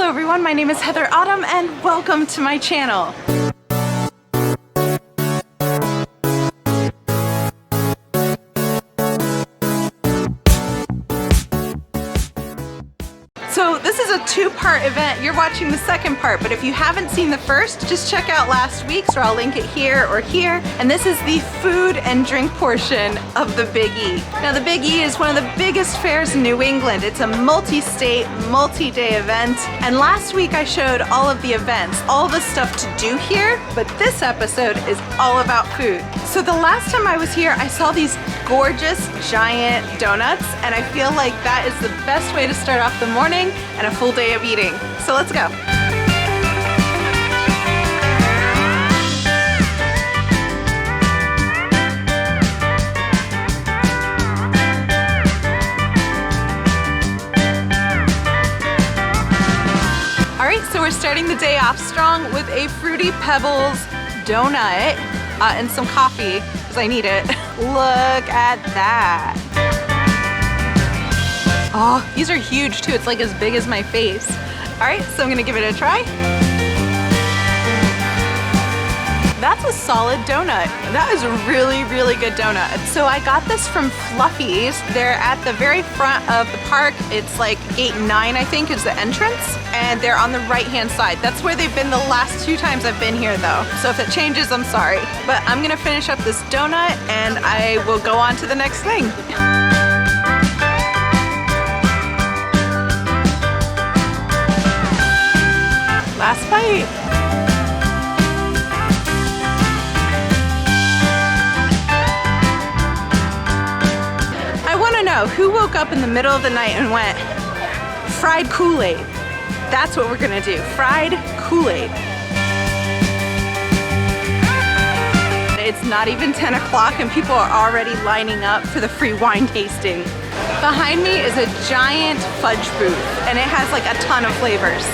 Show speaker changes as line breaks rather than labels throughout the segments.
Hello everyone, my name is Heather Autumn and welcome to my channel. So this is a two-part event. You're watching the second part, but if you haven't seen the first, just check out last week's, or I'll link it here or here. And this is the food and drink portion of the Big E. Now the Big E is one of the biggest fairs in New England. It's a multi-state, multi-day event. And last week I showed all of the events, all the stuff to do here, but this episode is all about food. So the last time I was here, I saw these gorgeous giant donuts, and I feel like that is the best way to start off the morning and a full day of eating. So let's go. All right, so we're starting the day off strong with a Fruity Pebbles donut and some coffee, because I need it. Look at that. Oh, these are huge too. It's like as big as my face. All right, so I'm gonna give it a try. That's a solid donut. That is a really, really good donut. So I got this from Fluffies. They're at the very front of the park. It's like gate 9, I think, is the entrance. And they're on the right-hand side. That's where they've been the last 2 times I've been here though. So if it changes, I'm sorry. But I'm gonna finish up this donut and I will go on to the next thing. Last bite. I want to know who woke up in the middle of the night and went, fried Kool-Aid. That's what we're gonna do, fried Kool-Aid. It's not even 10 o'clock and people are already lining up for the free wine tasting. Behind me is a giant fudge booth and it has like a ton of flavors.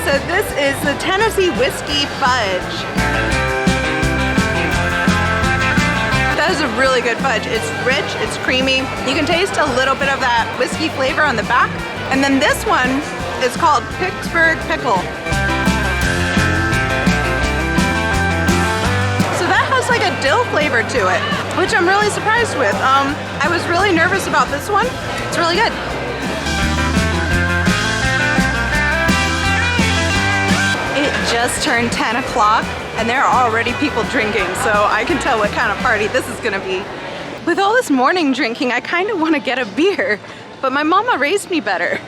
So this is the Tennessee Whiskey Fudge. That is a really good fudge. It's rich, it's creamy. You can taste a little bit of that whiskey flavor on the back. And then this one is called Pittsburgh Pickle. So that has like a dill flavor to it, which I'm really surprised with. I was really nervous about this one. It's really good. Just turned 10 o'clock and there are already people drinking, so I can tell what kind of party this is gonna be. With all this morning drinking, I kind of want to get a beer, but my mama raised me better.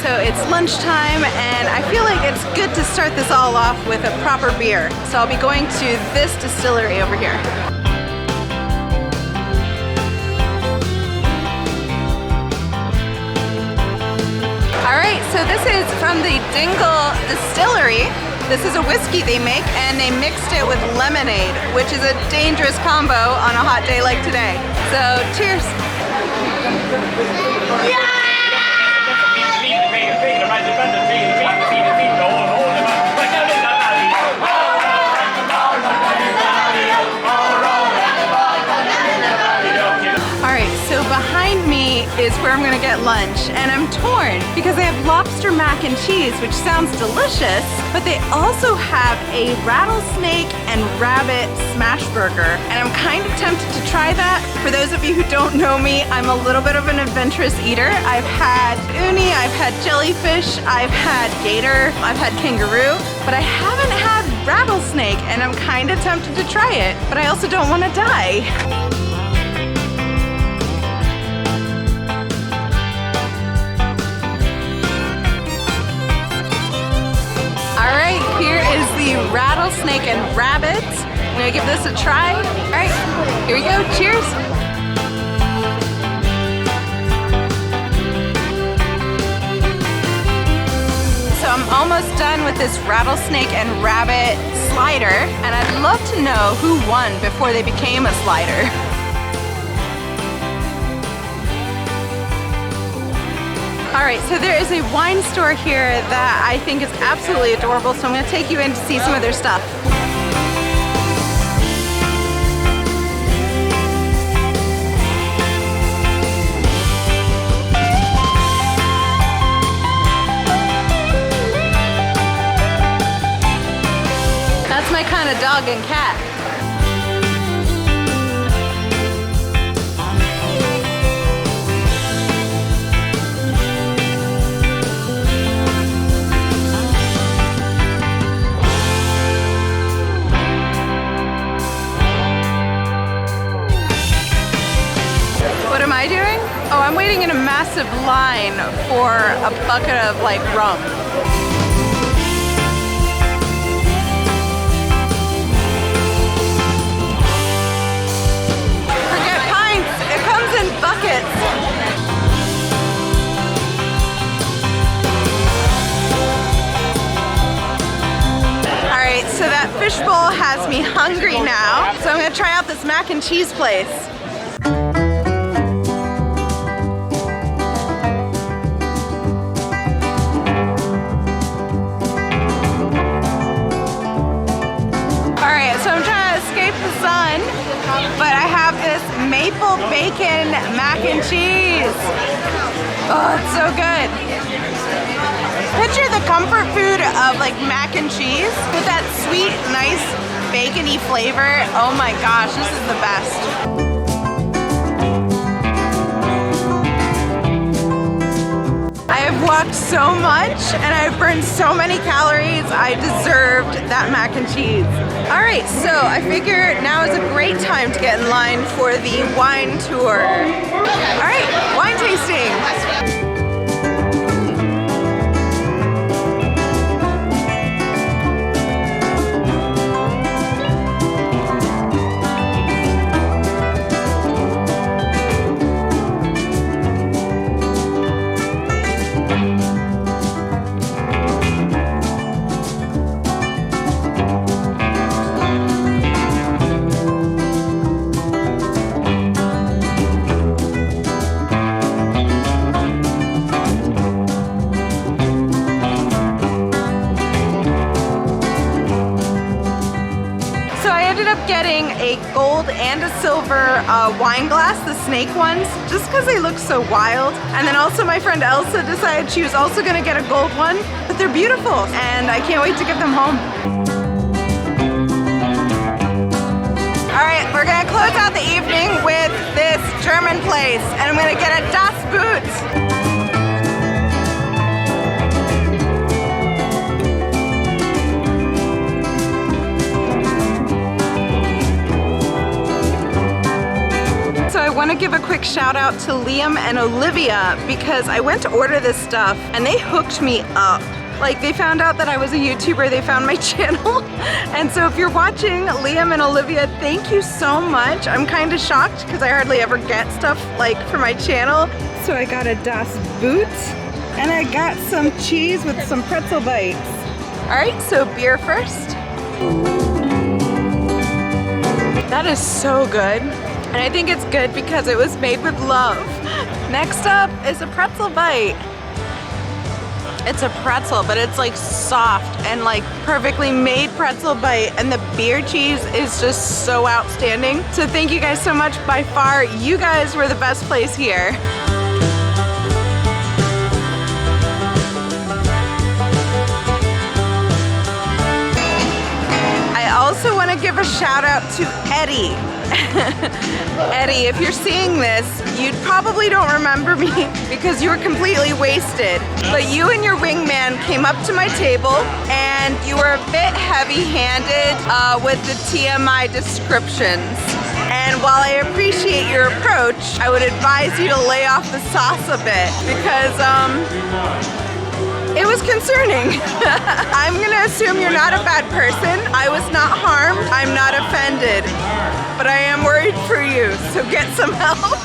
So it's lunchtime and I feel like it's good to start this all off with a proper beer. So I'll be going to this distillery over here. All right, so this is from the Dingle Distilery. This is a whiskey they make and they mixed it with lemonade, which is a dangerous combo on a hot day like today. So cheers. Yeah! Alright, so behind me is where I'm gonna get lunch, and I'm torn because they have lobster mac and cheese, which sounds delicious, but they also have a Rattlesnake and Rabbit smash burger, and I'm kind of tempted to try that. For those of you who don't know me, I'm a little bit of an adventurous eater. I've had uni, I've had jellyfish, I've had gator, I've had kangaroo, but I haven't had rattlesnake, and I'm kind of tempted to try it, but I also don't want to die. Rattlesnake and Rabbit. I'm gonna give this a try. All right, here we go, cheers. So I'm almost done with this Rattlesnake and Rabbit slider, and I'd love to know who won before they became a slider. All right, so there is a wine store here that I think is absolutely adorable, so I'm gonna take you in to see some of their stuff. That's my kind of dog and cat. What am I doing? Oh, I'm waiting in a massive line for a bucket of like rum. Forget pints, it comes in buckets. All right, so that fishbowl has me hungry now. So I'm gonna try out this mac and cheese place. But I have this maple bacon mac and cheese. Oh, it's so good. Picture the comfort food of like mac and cheese with that sweet, nice bacony flavor. Oh my gosh, this is the best. I have walked so much and I've burned so many calories. I deserved that mac and cheese. All right, so I figure now is a great time to get in line for the wine tour. All right, wine tasting. Getting a gold and a silver wine glass, the snake ones, just because they look so wild. And then also my friend Elsa decided she was also gonna get a gold one, but they're beautiful and I can't wait to get them home. All right, we're gonna close out the evening with this German place and I'm gonna get a Das Boot. I want to give a quick shout out to Liam and Olivia because I went to order this stuff and they hooked me up. Like they found out that I was a YouTuber, they found my channel. And so if you're watching, Liam and Olivia, thank you so much. I'm kind of shocked because I hardly ever get stuff like for my channel. So I got a Das Boot and I got some cheese with some pretzel bites. All right, so beer first. That is so good. And I think it's good because it was made with love. Next up is a pretzel bite. It's a pretzel, but it's like soft and like perfectly made pretzel bite. And the beer cheese is just so outstanding. So thank you guys so much. By far, you guys were the best place here. I also want to give a shout out to Eddie. Eddie, if you're seeing this, you probably don't remember me because you were completely wasted. But you and your wingman came up to my table and you were a bit heavy-handed with the TMI descriptions. And while I appreciate your approach, I would advise you to lay off the sauce a bit because It was concerning. I'm gonna assume you're not a bad person. I was not harmed. I'm not offended. But I am worried for you, so get some help.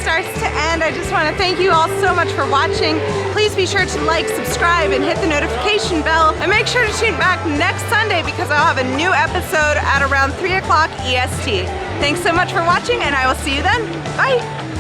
Starts to end. I just want to thank you all so much for watching. Please be sure to like, subscribe, and hit the notification bell. And make sure to tune back next Sunday because I'll have a new episode at around 3 o'clock EST. Thanks so much for watching, and I will see you then. Bye!